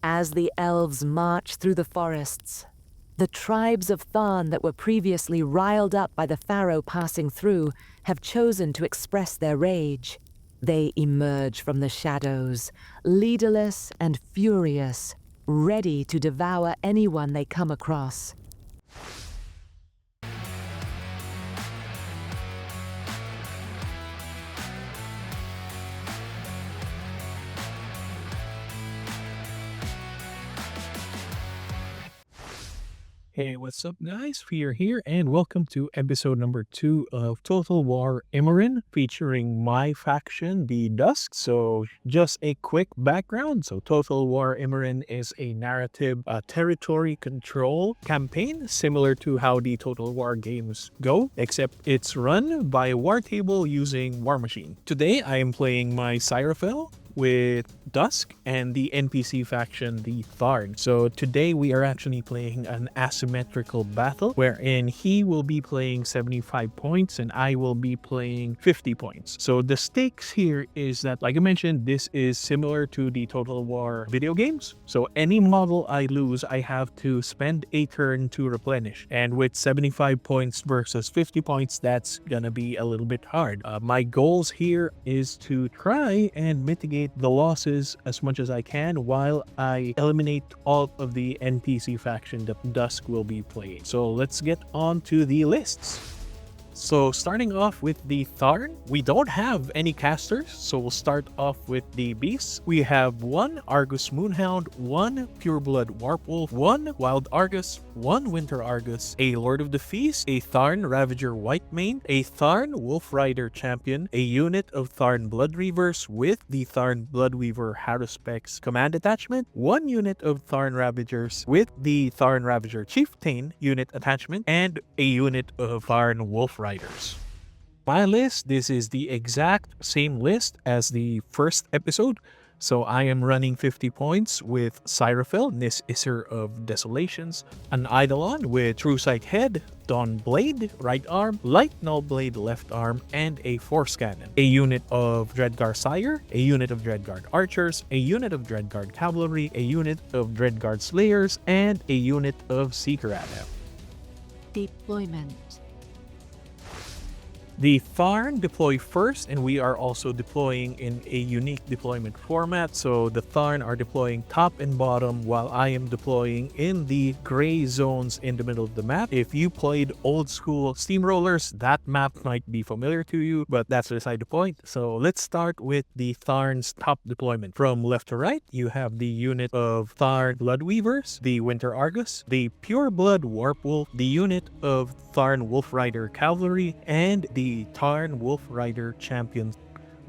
As the elves march through the forests, the tribes of Tharn that were previously riled up by the Pharaoh passing through have chosen to express their rage. They emerge from the shadows, leaderless and furious, ready to devour anyone they come across. Hey, what's up guys? We are here and welcome to episode number 2 of Total War Immoren featuring my faction, the Dusk. So just a quick background. So Total War Immoren is a narrative territory control campaign similar to how the Total War games go, except it's run by a war table using Warmachine. Today I am playing my Scyrafael with Dusk and the NPC faction, the Tharn. So today we are actually playing an asymmetrical battle wherein he will be playing 75 points and I will be playing 50 points. So the stakes here is that, like I mentioned, this is similar to the Total War video games. So any model I lose, I have to spend a turn to replenish. And with 75 points versus 50 points, that's gonna be a little bit hard. My goals here is to try and mitigate the losses as much as I can while I eliminate all of the NPC faction that Dusk will be playing. So let's get on to the lists. So starting off with the Tharn, we don't have any casters, so we'll start off with the beasts. We have 1 Argus Moonhound, 1 Pureblood Warpwolf, 1 Wild Argus, 1 Winter Argus, a Lord of the Feast, a Tharn Ravager Whitemane, a Tharn Wolf Rider Champion, a unit of Tharn Blood Reavers with the Tharn Bloodweaver Haruspex command attachment, 1 unit of Tharn Ravagers with the Tharn Ravager Chieftain unit attachment, and a unit of Tharn Wolf Riders. My list, this is the exact same list as the first episode. So I am running 50 points with Scyrafael, Nis Isser of Desolations, an Eidolon with True Sight Head, Dawn Blade, right arm, Light Null Blade, left arm, and a Force Cannon. A unit of Dreadguard Sire, a unit of Dreadguard Archers, a unit of Dreadguard Cavalry, a unit of Dreadguard Slayers, and a unit of Seeker Adept. Deployment. The Tharn deploy first, and we are also deploying in a unique deployment format. So the Tharn are deploying top and bottom while I am deploying in the gray zones in the middle of the map. If you played old school Steamrollers, that map might be familiar to you, but that's beside the point. So let's start with the Tharn's top deployment. From left to right, you have the unit of Tharn Bloodweavers, the Winter Argus, the Pureblood Warpwolf, the unit of Tharn Wolf Rider Cavalry, and the Tharn Wolf Rider Champions.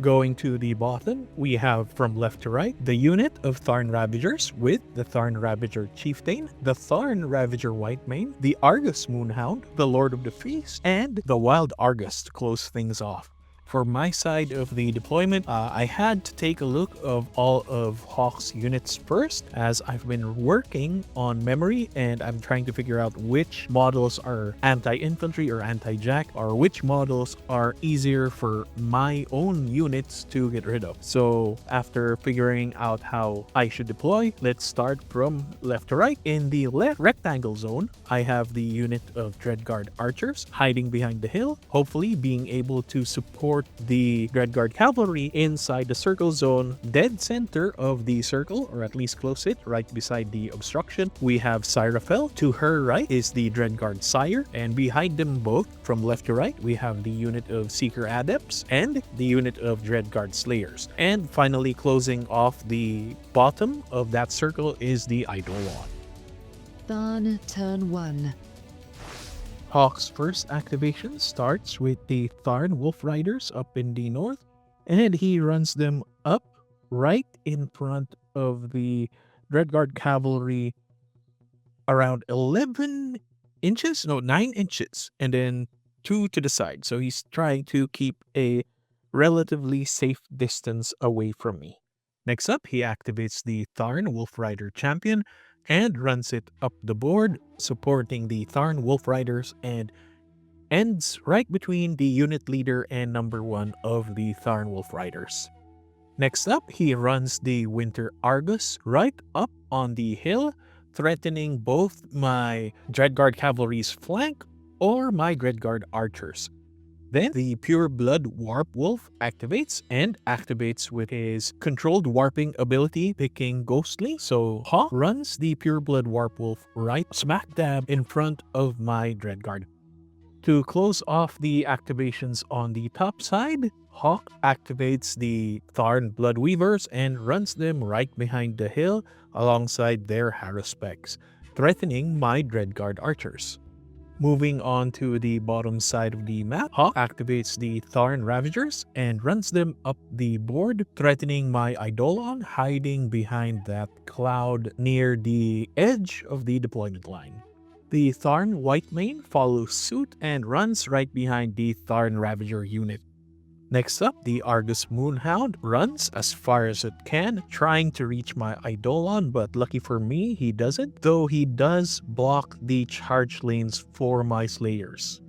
Going to the bottom, we have from left to right the unit of Tharn Ravagers with the Tharn Ravager Chieftain, the Tharn Ravager Whitemane, the Argus Moonhound, the Lord of the Feast, and the Wild Argus to close things off. For my side of the deployment, I had to take a look of all of Hawk's units first, as I've been working on memory and I'm trying to figure out which models are anti-infantry or anti-jack, or which models are easier for my own units to get rid of. So after figuring out how I should deploy, let's start from left to right. In the left rectangle zone, I have the unit of Dreadguard Archers hiding behind the hill, hopefully being able to support the Dreadguard Cavalry inside the circle zone, dead center of the circle, or at least close it, right beside the obstruction. We have Scyrafael. To her right is the Dreadguard Sire, and behind them both, from left to right, we have the unit of Seeker Adepts and the unit of Dreadguard Slayers. And finally, closing off the bottom of that circle is the Eidolon. Tharn turn 1. Hawk's first activation starts with the Tharn Wolf Riders up in the north, and he runs them up right in front of the Dreadguard Cavalry around 11 inches? No, 9 inches, and then 2 to the side. So he's trying to keep a relatively safe distance away from me. Next up, he activates the Tharn Wolf Rider Champion and runs it up the board, supporting the Tharn Wolf Riders, and ends right between the unit leader and number 1 of the Tharn Wolf Riders. Next up, he runs the Winter Argus right up on the hill, threatening both my Dreadguard Cavalry's flank or my Dreadguard Archers. Then the Pure Blood Warp Wolf activates and activates with his controlled warping ability, picking Ghostly. So Hawk runs the Pure Blood Warp Wolf right smack dab in front of my Dreadguard. To close off the activations on the top side, Hawk activates the Tharn Bloodweavers and runs them right behind the hill alongside their Haruspecs, threatening my Dreadguard Archers. Moving on to the bottom side of the map, Hawk activates the Tharn Ravagers and runs them up the board, threatening my Eidolon hiding behind that cloud near the edge of the deployment line. The Tharn Whitemane follows suit and runs right behind the Tharn Ravager unit. Next up, the Argus Moonhound runs as far as it can, trying to reach my Eidolon, but lucky for me, he doesn't, though he does block the charge lanes for my Slayers.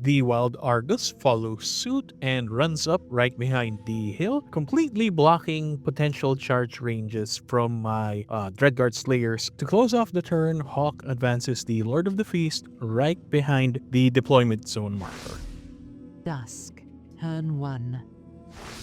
The Wild Argus follows suit and runs up right behind the hill, completely blocking potential charge ranges from my Dreadguard Slayers. To close off the turn, Hawk advances the Lord of the Feast right behind the deployment zone marker. Dusk, turn 1.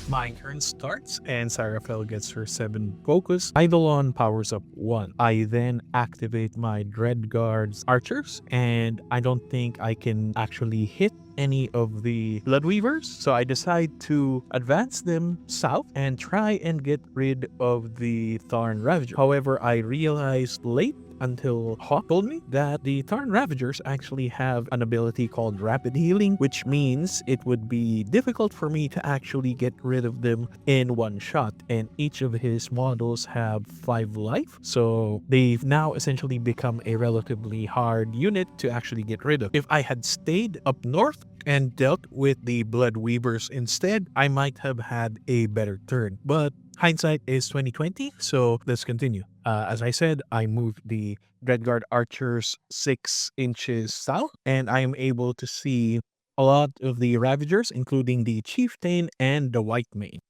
My turn starts and Scyrafael gets her 7 focus. Eidolon powers up 1. I then activate my Dreadguard's archers and I don't think I can actually hit any of the Bloodweavers, so I decide to advance them south and try and get rid of the Tharn Ravager. However, I realized late until Hawk told me that the Tharn Ravagers actually have an ability called Rapid Healing, which means it would be difficult for me to actually get rid of them in one shot, and each of his models have 5 life, so they've now essentially become a relatively hard unit to actually get rid of. If I had stayed up north and dealt with the Blood Weavers instead, I might have had a better turn, but hindsight is 2020, so let's continue. As I said, I moved the Dreadguard Archers 6 inches south, and I am able to see a lot of the Ravagers, including the Chieftain and the Whitemane.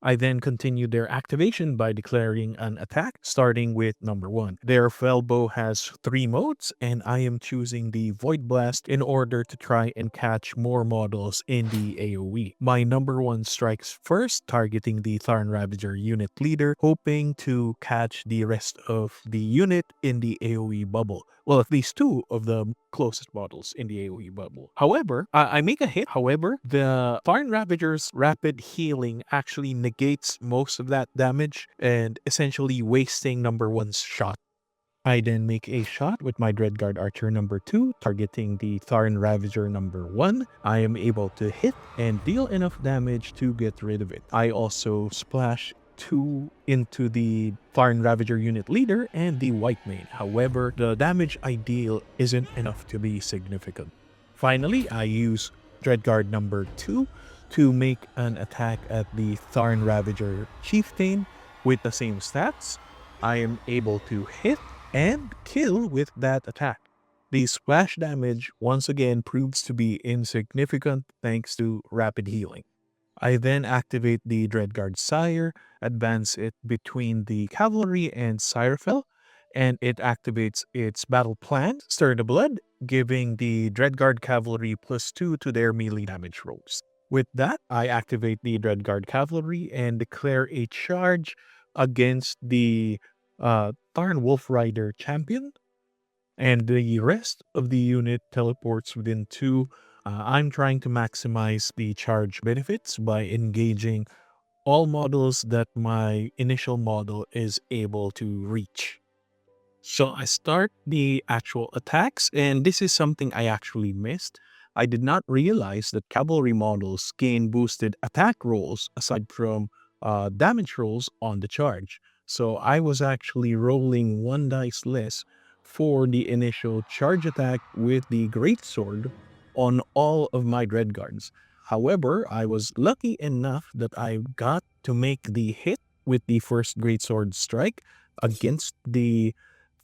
I then continue their activation by declaring an attack, starting with number 1. Their Felbow has 3 modes, and I am choosing the Void Blast in order to try and catch more models in the AoE. My number 1 strikes first, targeting the Tharn Ravager unit leader, hoping to catch the rest of the unit in the AoE bubble. Well, at least 2 of the closest models in the AoE bubble. However, I make a hit. However, the Tharn Ravager's rapid healing actually negates most of that damage and essentially wasting number 1's shot. I then make a shot with my Dreadguard Archer number 2, targeting the Tharn Ravager number 1. I am able to hit and deal enough damage to get rid of it. I also splash 2 into the Tharn Ravager unit leader and the Whitemane. However, the damage I deal isn't enough to be significant. Finally, I use Dreadguard number 2 to make an attack at the Tharn Ravager Chieftain with the same stats. I am able to hit and kill with that attack. The splash damage once again proves to be insignificant thanks to rapid healing. I then activate the Dreadguard Sire, advance it between the cavalry and Scyrafael, and it activates its battle plan, Stir the Blood, giving the Dreadguard Cavalry +2 to their melee damage rolls. With that, I activate the Dreadguard Cavalry and declare a charge against the Tharn Wolf Rider champion, and the rest of the unit teleports within 2. I'm trying to maximize the charge benefits by engaging all models that my initial model is able to reach. So I start the actual attacks, and this is something I actually missed. I did not realize that cavalry models gain boosted attack rolls aside from damage rolls on the charge. So I was actually rolling 1 dice less for the initial charge attack with the Greatsword on all of my Dreadguards. However, I was lucky enough that I got to make the hit with the first Greatsword strike against the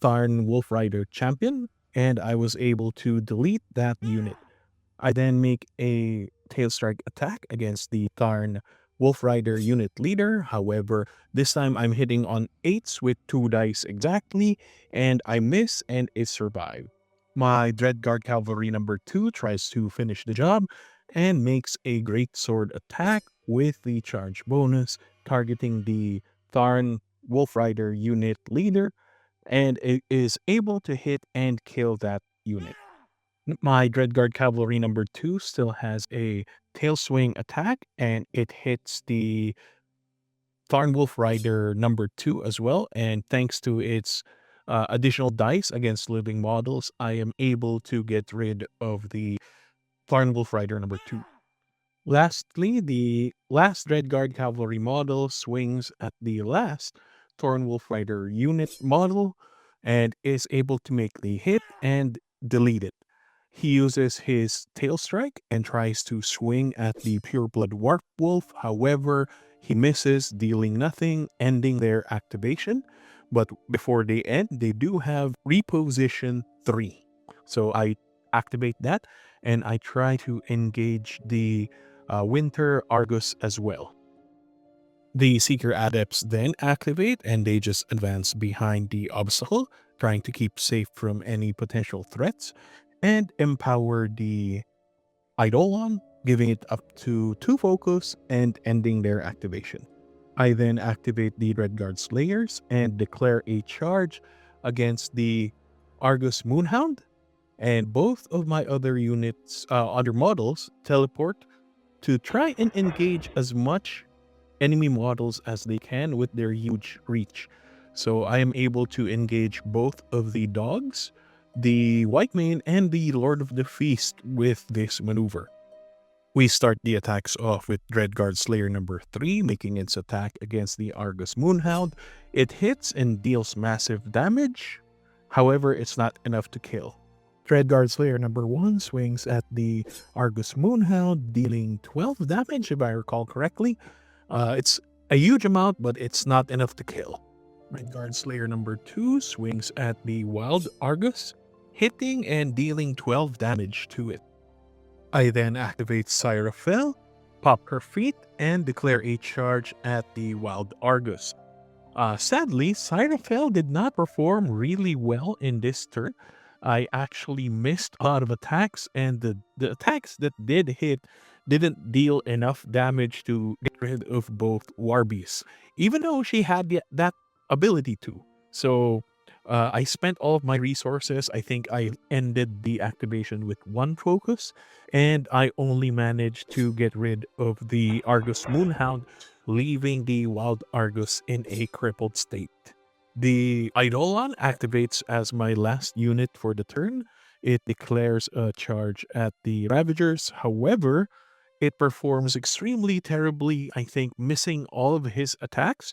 Tharn Wolf Rider champion, and I was able to delete that unit. I then make a tail strike attack against the Tharn Wolf Rider unit leader. However, this time I'm hitting on 8s with 2 dice exactly, and I miss and it survived. My Dreadguard Cavalry number 2 tries to finish the job and makes a great sword attack with the charge bonus, targeting the Tharn Wolf Rider unit leader, and it is able to hit and kill that unit. My Dreadguard Cavalry number 2 still has a tail swing attack, and it hits the Tharn Wolf Rider number 2 as well. And thanks to its additional dice against living models, I am able to get rid of the Tharn Wolf Rider number 2. Lastly, the last Dreadguard Cavalry model swings at the last Thorn Wolf Rider unit model and is able to make the hit and delete it. He uses his tail strike and tries to swing at the Pureblood Warp Wolf. However, he misses, dealing nothing, ending their activation. But before they end, they do have reposition 3. So I activate that and I try to engage the Winter Argus as well. The Seeker Adepts then activate and they just advance behind the obstacle, trying to keep safe from any potential threats, and empower the Eidolon, giving it up to 2 focus and ending their activation. I then activate the Dreadguard Slayers and declare a charge against the Argus Moonhound, and both of my other units, other models, teleport to try and engage as much enemy models as they can with their huge reach. So I am able to engage both of the dogs, the White Mane, and the Lord of the Feast with this maneuver. We start the attacks off with Dreadguard Slayer number 3, making its attack against the Argus Moonhound. It hits and deals massive damage. However, it's not enough to kill. Dreadguard Slayer number 1 swings at the Argus Moonhound, dealing 12 damage if I recall correctly. It's a huge amount, but it's not enough to kill. Dreadguard Slayer number 2 swings at the Wild Argus, hitting and dealing 12 damage to it. I then activate Scyrafael, pop her feet, and declare a charge at the Wild Argus. Sadly, Scyrafael did not perform really well in this turn. I actually missed a lot of attacks, and the attacks that did hit didn't deal enough damage to get rid of both Warbies, even though she had that ability to. So I spent all of my resources. I think I ended the activation with 1 focus, and I only managed to get rid of the Argus Moonhound, leaving the Wild Argus in a crippled state. The Eidolon activates as my last unit for the turn. It declares a charge at the Ravagers. However, it performs extremely terribly, I think, missing all of his attacks,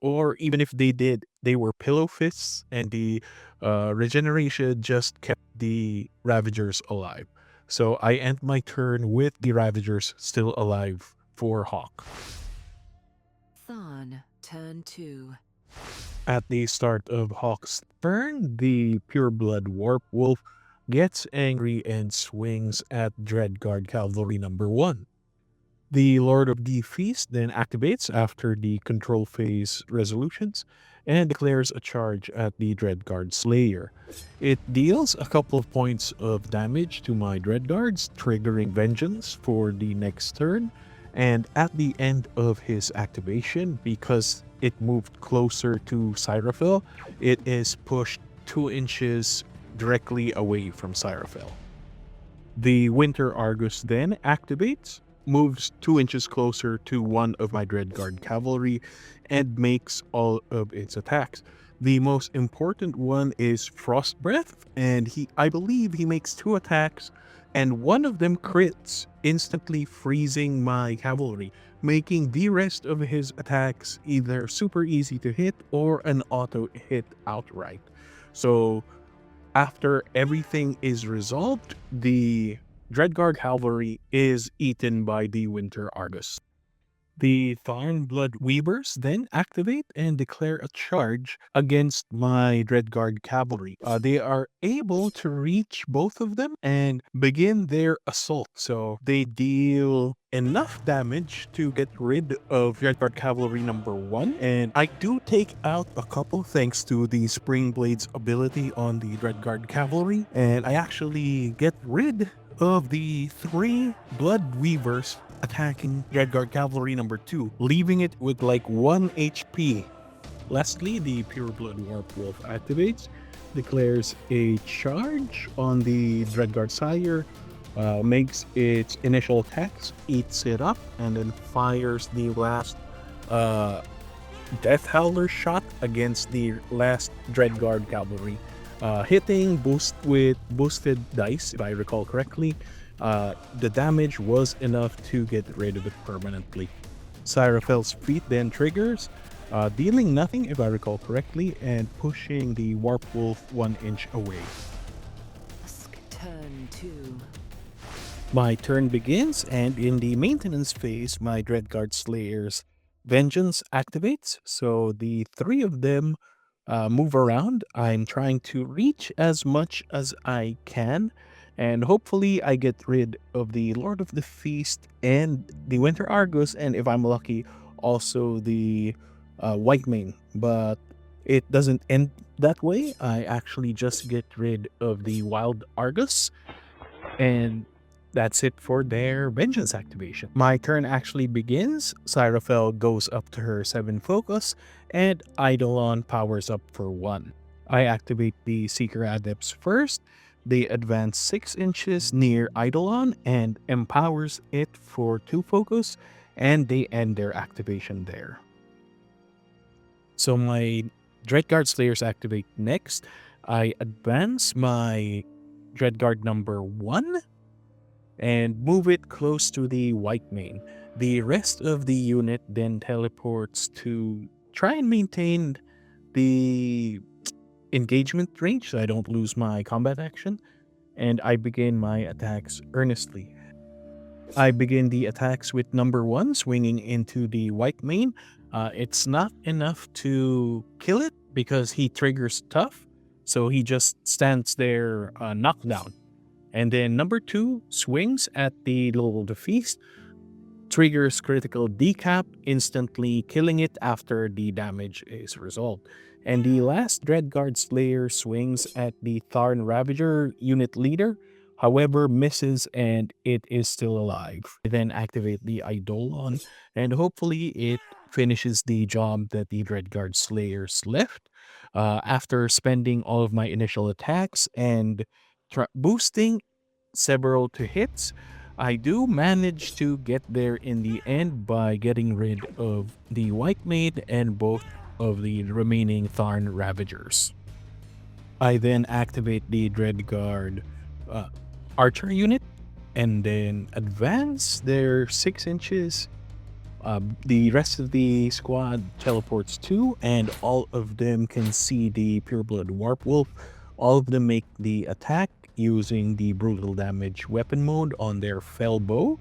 or even if they did, they were pillow fists, and the regeneration just kept the Ravagers alive. So I end my turn with the Ravagers still alive for Hawk. Tharn, turn 2. At the start of Hawk's turn, the Pureblood Warp Wolf gets angry and swings at Dreadguard Cavalry number 1. The Lord of the Feast then activates after the control phase resolutions and declares a charge at the Dreadguard Slayer. It deals a couple of points of damage to my Dreadguards, triggering Vengeance for the next turn, and at the end of his activation, because it moved closer to Scyrafael, it is pushed 2 inches directly away from Scyrafael. The Winter Argus then activates, moves 2 inches closer to one of my Dreadguard Cavalry, and makes all of its attacks. The most important one is Frost Breath, and I believe he makes 2 attacks, and one of them crits, instantly freezing my cavalry, making the rest of his attacks either super easy to hit or an auto hit outright. So after everything is resolved, the Dreadguard Cavalry is eaten by the Winter Argus. The Tharn Blood Weavers then activate and declare a charge against my Dreadguard cavalry. They are able to reach both of them and begin their assault. So they deal enough damage to get rid of Dreadguard cavalry number 1, and I do take out a couple thanks to the Spring Blade's ability on the Dreadguard cavalry, and I actually get rid of the 3 Blood Weavers attacking Dreadguard Cavalry number 2, leaving it with like 1 HP. Lastly, the Pureblood Warp Wolf activates, declares a charge on the Dreadguard Sire, makes its initial attacks, eats it up, and then fires the last Death Howler shot against the last Dreadguard Cavalry. Hitting with boosted dice, if I recall correctly. The damage was enough to get rid of it permanently. Scyrafael's feat then triggers, dealing nothing if I recall correctly, and pushing the Warp Wolf 1 inch away. Dusk Turn 2. My turn begins, and in the maintenance phase, my Dreadguard Slayer's Vengeance activates, so the 3 of them move around. I'm trying to reach as much as I can, and hopefully I get rid of the Lord of the Feast and the Winter Argus, and if I'm lucky, also the Wargaming. But it doesn't end that way. I actually just get rid of the Wild Argus, and that's it for their Vengeance activation. My turn actually begins. Scyrafael goes up to her 7 focus, and Eidolon powers up for 1. I activate the Seeker Adepts first. They advance 6 inches near Eidolon and empowers it for 2 focus, and they end their activation there. So my Dreadguard Slayers activate next. I advance my Dreadguard number 1 and move it close to the Wargaming. The rest of the unit then teleports to try and maintain the engagement range so I don't lose my combat action, and I begin my attacks earnestly. I begin the attacks with number 1 swinging into the Wargaming. It's not enough to kill it because he triggers tough, so he just stands there knockdown. And then number 2 swings at the Lord of the Feast, triggers critical decap, instantly killing it after the damage is resolved. And the last Dreadguard Slayer swings at the Tharn Ravager unit leader, however misses and it is still alive. I then activate the Eidolon, and hopefully it finishes the job that the Dreadguard Slayers left. After spending all of my initial attacks and boosting several to hits, I do manage to get there in the end by getting rid of the White Maid and both of the remaining Tharn Ravagers. I then activate the Dreadguard Archer unit and then advance their 6 inches. The rest of the squad teleports too, and all of them can see the Pureblood Warp Wolf. All of them make the attack using the brutal damage weapon mode on their fell bow,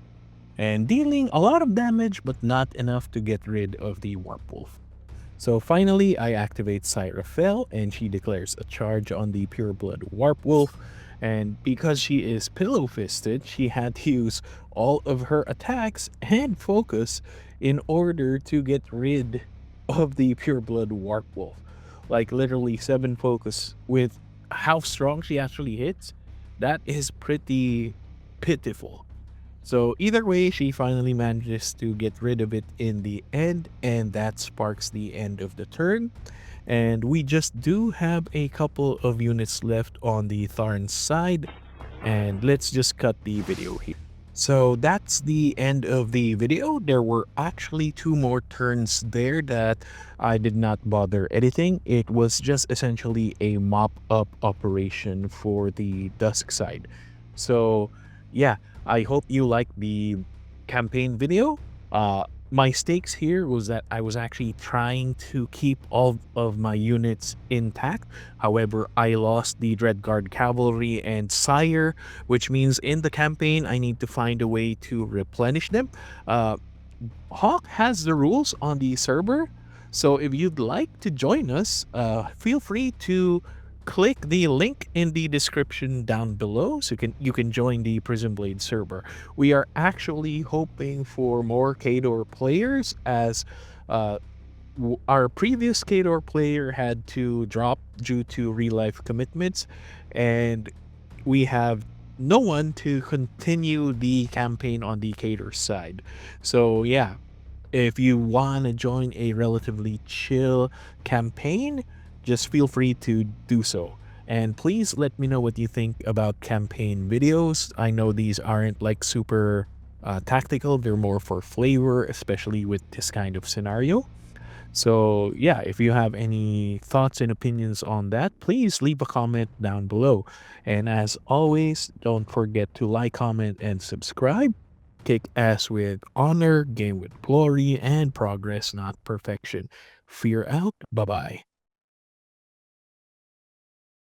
and dealing a lot of damage but not enough to get rid of the Warp Wolf. So finally, I activate Scyrafael, and she declares a charge on the Pureblood Warp Wolf, and because she is pillow-fisted, she had to use all of her attacks and focus in order to get rid of the Pureblood Warp Wolf. Like literally 7 focus with how strong she actually hits. That is pretty pitiful. So either way, she finally manages to get rid of it in the end, and that sparks the end of the turn. And we just do have a couple of units left on the Tharn side, and let's just cut the video here. So that's the end of the video. There were actually 2 more turns there that I did not bother editing. It was just essentially a mop-up operation for the Dusk side. So yeah, I hope you liked the campaign video. My stakes here was that I was actually trying to keep all of my units intact. However, I lost the Dreadguard Cavalry and Sire, which means in the campaign I need to find a way to replenish them. Hawk has the rules on the server. So if you'd like to join us, feel free to click the link in the description down below so you can join the Prison Blade server. We are actually hoping for more Khador players, as our previous Khador player had to drop due to real life commitments, and we have no one to continue the campaign on the Khador side. So yeah, if you want to join a relatively chill campaign, just feel free to do so. And please let me know what you think about campaign videos. I know these aren't like super tactical, they're more for flavor, especially with this kind of scenario. So yeah, if you have any thoughts and opinions on that, please leave a comment down below. And as always, don't forget to like, comment, and subscribe. Kick ass with honor, game with glory, and progress, not perfection. Fear out. Bye-bye.